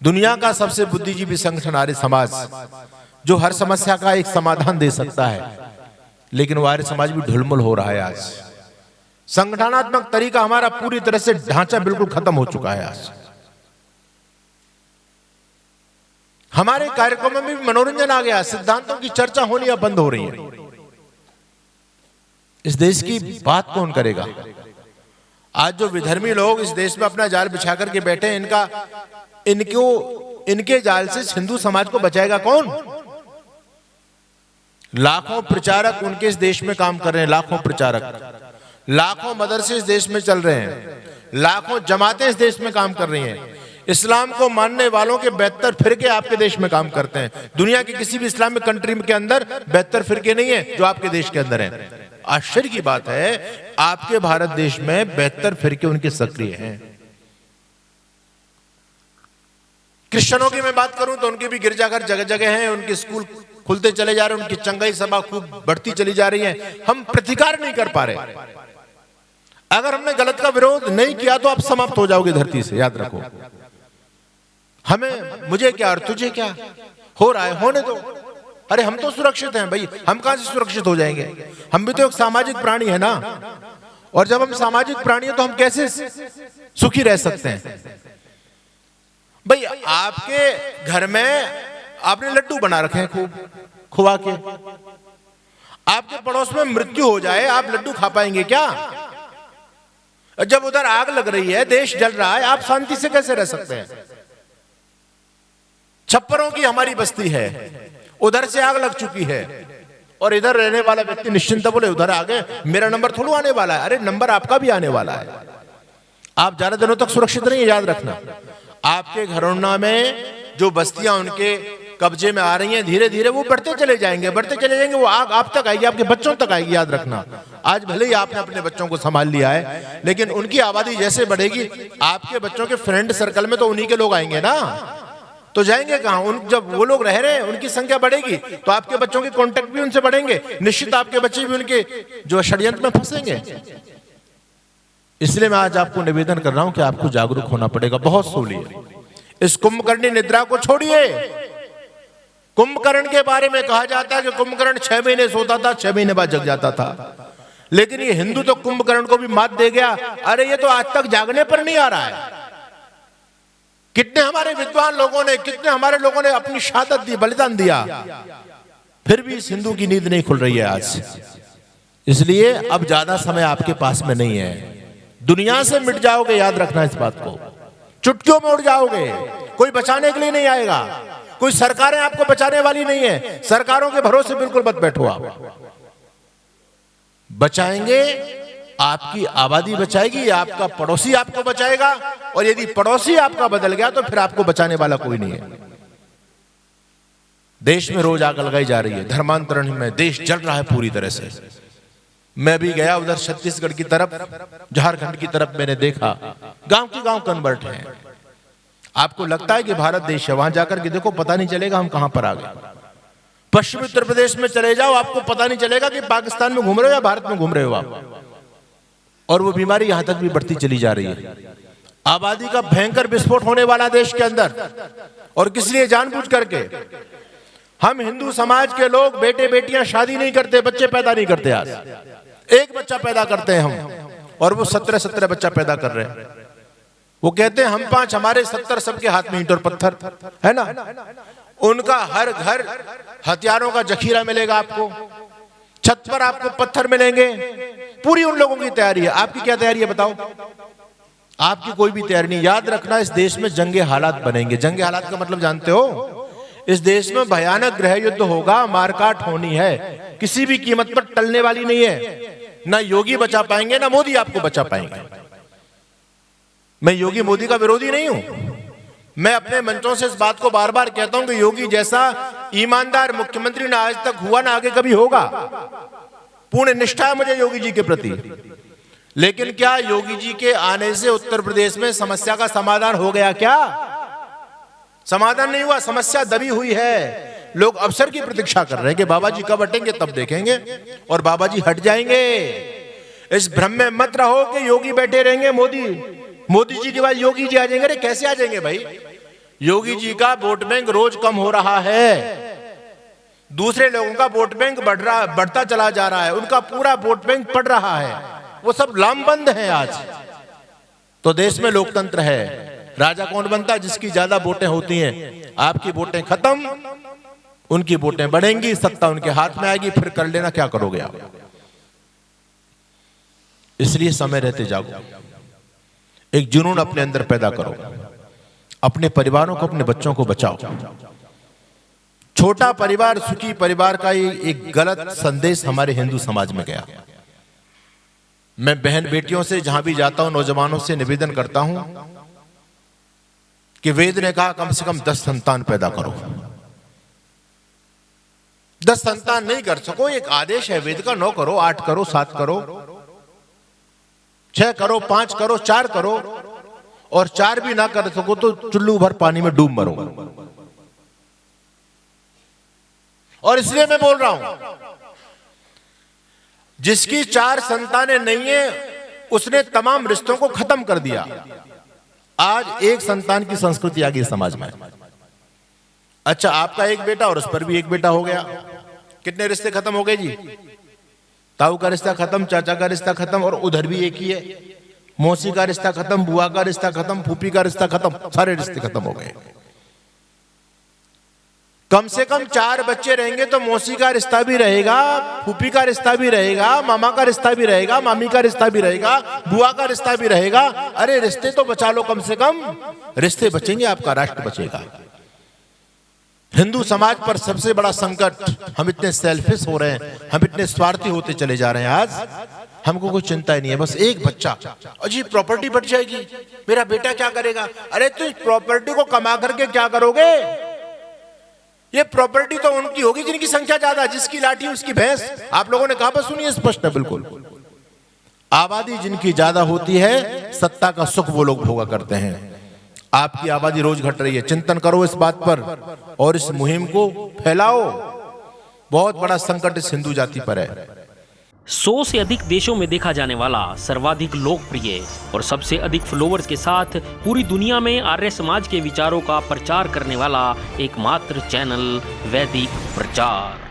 दुनिया का सबसे बुद्धिजीवी संगठन आर्य समाज, जो हर समस्या का एक समाधान दे सकता है, लेकिन वो आर्य समाज भी ढुलमुल हो रहा है। आज संगठनात्मक तरीका हमारा पूरी तरह से ढांचा बिल्कुल खत्म हो चुका है। आज हमारे कार्यक्रमों में भी मनोरंजन आ गया, सिद्धांतों की चर्चा होनी अब बंद हो रही है। इस देश की बात कौन करेगा? आज जो विधर्मी लोग इस देश में अपना जाल बिछा करके बैठे हैं, इनके जाल से हिंदू समाज को बचाएगा कौन? लाखों प्रचारक उनके इस देश में काम कर रहे हैं, लाखों प्रचारक, लाखों मदरसे इस देश में चल रहे हैं, लाखों जमातें इस देश में काम कर रही हैं। इस्लाम को मानने वालों के 72 फिरके आपके देश में काम करते हैं। दुनिया की किसी भी इस्लामिक कंट्री के अंदर 72 फिरके नहीं है जो आपके देश के अंदर हैं। आश्चर्य की बात है, आपके भारत देश में 72 फिरके उनके सक्रिय हैं। क्रिश्चियनों की मैं बात करूं तो उनके भी गिरजाघर जगह जगह हैं, उनके स्कूल खुलते चले जा रहे हैं, उनकी चंगाई सभा खूब बढ़ती चली जा रही है। हम प्रतिकार नहीं कर पा रहे। अगर हमने गलत का विरोध नहीं किया तो आप समाप्त हो जाओगे धरती से, याद रखो। हमें, मुझे क्या और तुझे क्या, हो रहा है होने दो। अरे हम तो सुरक्षित हैं भाई, हम कहां से सुरक्षित हो जाएंगे? हम भी तो एक सामाजिक प्राणी है ना, और जब हम सामाजिक प्राणी हैं तो हम कैसे सुखी रह सकते हैं? भाई आपके घर में आपने लड्डू बना रखे हैं खूब खुआ के, आपके पड़ोस में मृत्यु हो जाए, आप लड्डू खा पाएंगे क्या? जब उधर आग लग रही है, देश जल रहा है, आप शांति से कैसे रह सकते हैं? छप्परों की हमारी बस्ती है, उधर से आग लग चुकी है, और इधर रहने वाला व्यक्ति निश्चिंत बोले उधर आगे मेरा नंबर थोड़ा आने वाला है। अरे नंबर आपका भी आने वाला है। आप ज्यादा दिनों तक सुरक्षित नहीं है, याद रखना। आपके घरों में जो बस्तियां उनके कब्जे में आ रही हैं, धीरे धीरे वो बढ़ते चले जाएंगे, बढ़ते चले जाएंगे। वो आग आप तक आएगी, आपके बच्चों तक आएगी, याद रखना। आज भले ही आपने अपने बच्चों को संभाल लिया है, लेकिन उनकी आबादी जैसे बढ़ेगी, आपके बच्चों के फ्रेंड सर्कल में तो उन्हीं के लोग आएंगे ना, तो जाएंगे कहां? जब वो लोग रह रहे हैं, उनकी संख्या बढ़ेगी तो आपके बच्चों के कांटेक्ट भी उनसे बढ़ेंगे, निश्चित आपके बच्चे भी उनके जो षड्यंत्र में फंसेंगे। इसलिए मैं आज आपको निवेदन कर रहा हूं कि आपको जागरूक होना पड़ेगा। बहुत सोलिए, इस कुंभकर्णी निद्रा को छोड़िए। कुंभकर्ण के बारे में कहा जाता है कि कुंभकर्ण 6 महीने सोता था, 6 महीने बाद जग जाता था, लेकिन ये हिंदू तो कुंभकर्ण को भी मात दे गया। अरे ये तो आज तक जागने पर नहीं आ रहा है। कितने हमारे विद्वान लोगों ने, कितने हमारे लोगों ने अपनी शहादत दी, बलिदान दिया, फिर भी इस हिंदू की नींद नहीं खुल रही है आज। इसलिए अब ज्यादा समय आपके पास में नहीं है। दुनिया से मिट जाओगे, याद रखना इस बात को। चुटकियों में उड़ जाओगे, कोई बचाने के लिए नहीं आएगा, कोई सरकारें आपको बचाने वाली नहीं है। सरकारों के भरोसे बिल्कुल मत बैठो आप। बचाएंगे, आपकी आबादी बचाएगी, आपका पड़ोसी आपको बचाएगा, और यदि पड़ोसी आपका बदल गया तो फिर आपको बचाने वाला कोई नहीं है। देश में रोज आग लगाई जा रही है, धर्मांतरण में देश जल रहा है पूरी तरह से। मैं भी गया उधर छत्तीसगढ़ की तरफ, झारखंड की तरफ, मैंने देखा गांव के गांव कन्वर्ट हैं। आपको लगता है कि भारत देश है, वहां जाकर के देखो, पता नहीं चलेगा हम कहां पर आ गए। पश्चिमी उत्तर प्रदेश में चले जाओ, आपको पता नहीं चलेगा कि पाकिस्तान में घूम रहे हो या भारत में घूम रहे हो आप। और वो बीमारी यहां तक भी बढ़ती चली जा रही है। आबादी का भयंकर विस्फोट होने वाला देश के अंदर, और किस लिए? जानबूझ करके। हम हिंदू समाज के लोग बेटे बेटियां शादी नहीं करते, बच्चे पैदा नहीं करते। आज एक बच्चा पैदा करते हैं हम, और वो 17 बच्चा पैदा कर रहे हैं। वो कहते हैं हम 5, हमारे 70, सबके हाथ में ईंट और पत्थर है ना। उनका हर घर हथियारों का जखीरा मिलेगा आपको, छत पर आपको पत्थर मिलेंगे। पूरी उन लोगों की तैयारी है। आपकी क्या तैयारी है बताओ? आपकी कोई भी तैयारी नहीं। याद रखना, इस देश में जंगे हालात बनेंगे। जंगे हालात का मतलब जानते हो? इस देश में भयानक गृह युद्ध होगा, मारकाट होनी है, किसी भी कीमत पर टलने वाली नहीं है। ना योगी बचा पाएंगे, ना मोदी आपको बचा पाएंगे। मैं योगी मोदी का विरोधी नहीं हूं। मैं अपने मंचों से इस बात को बार बार कहता हूं कि योगी जैसा ईमानदार मुख्यमंत्री ना आज तक हुआ, ना आगे कभी होगा। पूर्ण निष्ठा है मुझे योगी जी के प्रति। लेकिन क्या योगी जी के आने से उत्तर प्रदेश में समस्या का समाधान हो गया? क्या समाधान नहीं हुआ, समस्या दबी हुई है। लोग अवसर की प्रतीक्षा कर रहे हैं कि बाबा जी कब हटेंगे तब देखेंगे, और बाबा जी हट जाएंगे। इस भ्रम में मत रहो कि योगी बैठे रहेंगे, मोदी जी के बाद योगी जी आ जाएंगे। अरे कैसे आ जाएंगे भाई? योगी जी का वोट बैंक रोज कम हो रहा है, दूसरे लोगों का वोट बैंक बढ़ता चला जा रहा है, उनका पूरा वोट बैंक बढ़ रहा है, वो सब लामबंद है आज। तो देश में लोकतंत्र है, राजा कौन बनता है? जिसकी ज्यादा वोटें होती हैं। आपकी वोटें खत्म, उनकी वोटें बढ़ेंगी, सत्ता उनके हाथ में आएगी, फिर कर लेना क्या करोगे आप। इसलिए समय रहते जागो, एक जुनून अपने अंदर पैदा करो, अपने परिवारों को, अपने बच्चों को बचाओ। छोटा परिवार सुखी परिवार का एक गलत संदेश हमारे हिंदू समाज में गया। मैं बहन बेटियों से जहां भी जाता हूं, नौजवानों से निवेदन करता हूं कि वेद ने कहा कम से कम 10 संतान पैदा करो। 10 संतान नहीं कर सको, एक आदेश है वेद का, 9 करो, 8 करो, 7 करो, 6 करो, 5 करो, 4 करो, और 4 भी ना कर सको तो चुल्लू भर पानी में डूब मरो। और इसलिए मैं बोल रहा हूं, जिसकी 4 संतानें नहीं है उसने तमाम रिश्तों को खत्म कर दिया। आज एक संतान की संस्कृति आ गई समाज में। अच्छा, आपका एक बेटा और उस पर भी एक बेटा हो गया, कितने रिश्ते खत्म हो गए जी? ताऊ का रिश्ता खत्म, चाचा का रिश्ता खत्म, और उधर भी एक ही है, मौसी का रिश्ता खत्म, बुआ का रिश्ता खत्म, फूफी का रिश्ता खत्म, सारे रिश्ते खत्म हो गए। कम से कम 4 बच्चे रहेंगे तो मौसी का रिश्ता भी रहेगा, फूफी का रिश्ता भी रहेगा, मामा का रिश्ता भी रहेगा, मामी का रिश्ता भी रहेगा, बुआ का रिश्ता भी रहेगा। अरे रिश्ते तो बचा लो, कम से कम रिश्ते बचेंगे, आपका राष्ट्र बचेगा। हिंदू समाज पर सबसे बड़ा संकट, हम इतने सेल्फिश हो रहे हैं, हम इतने स्वार्थी होते चले जा रहे हैं। आज हमको कोई चिंता ही नहीं है, बस एक बच्चा, अजी प्रॉपर्टी बढ़ जाएगी, मेरा बेटा क्या करेगा? अरे तो इस प्रॉपर्टी को कमा करके क्या करोगे? ये प्रॉपर्टी तो उनकी होगी जिनकी संख्या ज्यादा, जिसकी लाठी उसकी भैंस। आप लोगों ने कहावत सुनी है, स्पष्ट है बिल्कुल। आबादी जिनकी ज्यादा होती है, सत्ता का सुख वो लोग भोगा करते हैं। आपकी आबादी रोज घट रही है, चिंतन करो इस बात पर और इस मुहिम को फैलाओ। बहुत बड़ा संकट इस हिंदू जाति पर है। 100 से अधिक देशों में देखा जाने वाला, सर्वाधिक लोकप्रिय और सबसे अधिक फॉलोअर्स के साथ पूरी दुनिया में आर्य समाज के विचारों का प्रचार करने वाला एकमात्र चैनल वैदिक प्रचार।